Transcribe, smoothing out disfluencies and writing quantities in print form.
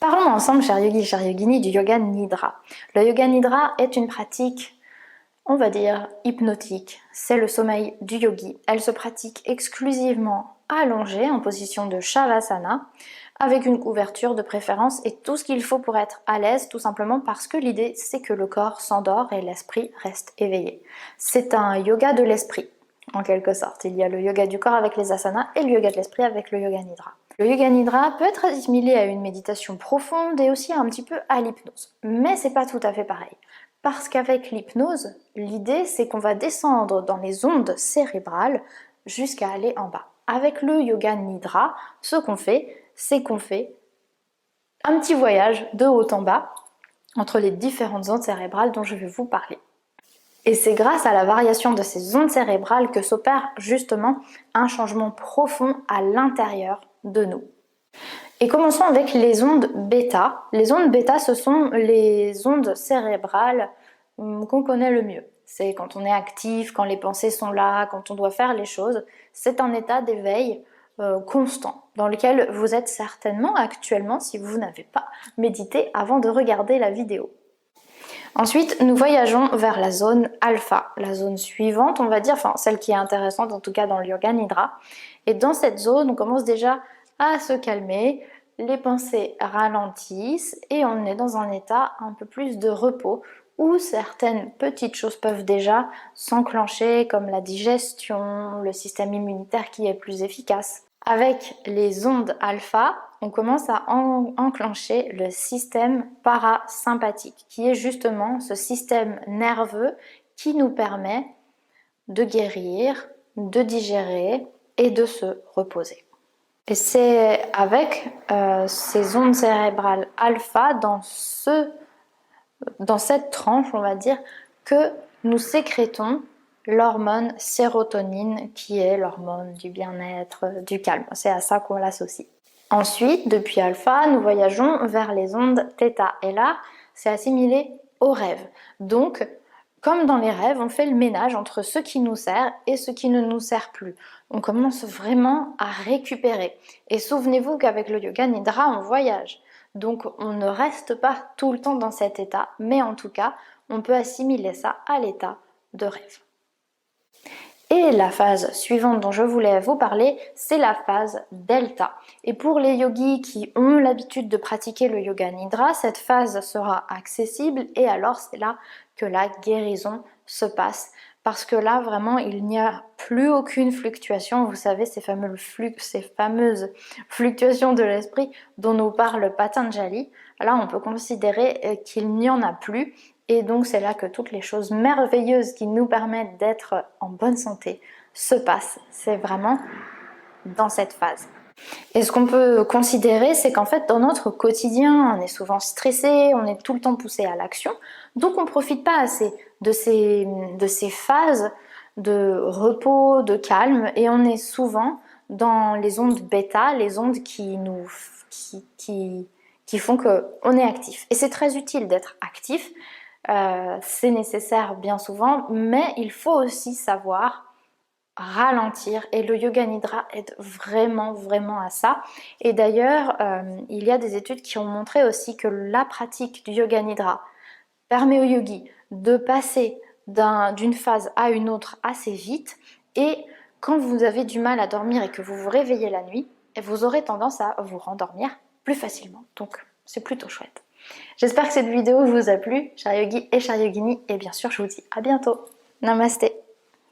Parlons ensemble, chers yogis et chères yoginis, du yoga nidra. Le yoga nidra est une pratique, on va dire, hypnotique. C'est le sommeil du yogi. Elle se pratique exclusivement allongée en position de shavasana, avec une couverture de préférence et tout ce qu'il faut pour être à l'aise, tout simplement parce que l'idée c'est que le corps s'endort et l'esprit reste éveillé. C'est un yoga de l'esprit, en quelque sorte. Il y a le yoga du corps avec les asanas et le yoga de l'esprit avec le yoga nidra. Le yoga nidra peut être assimilé à une méditation profonde et aussi un petit peu à l'hypnose. Mais c'est pas tout à fait pareil. Parce qu'avec l'hypnose, l'idée c'est qu'on va descendre dans les ondes cérébrales jusqu'à aller en bas. Avec le yoga nidra, ce qu'on fait, c'est qu'on fait un petit voyage de haut en bas entre les différentes ondes cérébrales dont je vais vous parler. Et c'est grâce à la variation de ces ondes cérébrales que s'opère justement un changement profond à l'intérieur de nous. Et commençons avec les ondes bêta. Les ondes bêta, ce sont les ondes cérébrales qu'on connaît le mieux. C'est quand on est actif, quand les pensées sont là, quand on doit faire les choses. C'est un état d'éveil constant dans lequel vous êtes certainement actuellement si vous n'avez pas médité avant de regarder la vidéo. Ensuite, nous voyageons vers la zone alpha, la zone suivante, on va dire, enfin celle qui est intéressante en tout cas dans le yoga nidra. Et dans cette zone, on commence déjà à se calmer, les pensées ralentissent et on est dans un état un peu plus de repos où certaines petites choses peuvent déjà s'enclencher comme la digestion, le système immunitaire qui est plus efficace. Avec les ondes alpha, on commence à enclencher le système parasympathique, qui est justement ce système nerveux qui nous permet de guérir, de digérer et de se reposer. Et c'est avec ces ondes cérébrales alpha, dans cette tranche, on va dire, que nous sécrétons l'hormone sérotonine qui est l'hormone du bien-être, du calme. C'est à ça qu'on l'associe. Ensuite, depuis alpha, nous voyageons vers les ondes θ. Et là, c'est assimilé au rêve. Donc, comme dans les rêves, on fait le ménage entre ce qui nous sert et ce qui ne nous sert plus. On commence vraiment à récupérer. Et souvenez-vous qu'avec le yoga nidra, on voyage. Donc on ne reste pas tout le temps dans cet état, mais en tout cas, on peut assimiler ça à l'état de rêve. Et la phase suivante dont je voulais vous parler, c'est la phase delta. Et pour les yogis qui ont l'habitude de pratiquer le yoga nidra, cette phase sera accessible et alors c'est là que la guérison se passe. Parce que là, vraiment, il n'y a plus aucune fluctuation. Vous savez, ces fameuses fluctuations de l'esprit dont nous parle Patanjali. Là, on peut considérer qu'il n'y en a plus. Et donc, c'est là que toutes les choses merveilleuses qui nous permettent d'être en bonne santé se passent. C'est vraiment dans cette phase. Et ce qu'on peut considérer, c'est qu'en fait, dans notre quotidien, on est souvent stressé, on est tout le temps poussé à l'action, donc on ne profite pas assez de ces phases de repos, de calme, et on est souvent dans les ondes bêta, les ondes qui font qu'on est actif. Et c'est très utile d'être actif, c'est nécessaire bien souvent, mais il faut aussi savoir ralentir et le yoga nidra aide vraiment à ça. Et d'ailleurs il y a des études qui ont montré aussi que la pratique du yoga nidra permet au yogi de passer d'une phase à une autre assez vite, et quand vous avez du mal à dormir et que vous vous réveillez la nuit, vous aurez tendance à vous rendormir plus facilement, donc c'est plutôt chouette. J'espère que cette vidéo vous a plu, chers yogis et chères yoginis, et bien sûr je vous dis à bientôt. Namasté.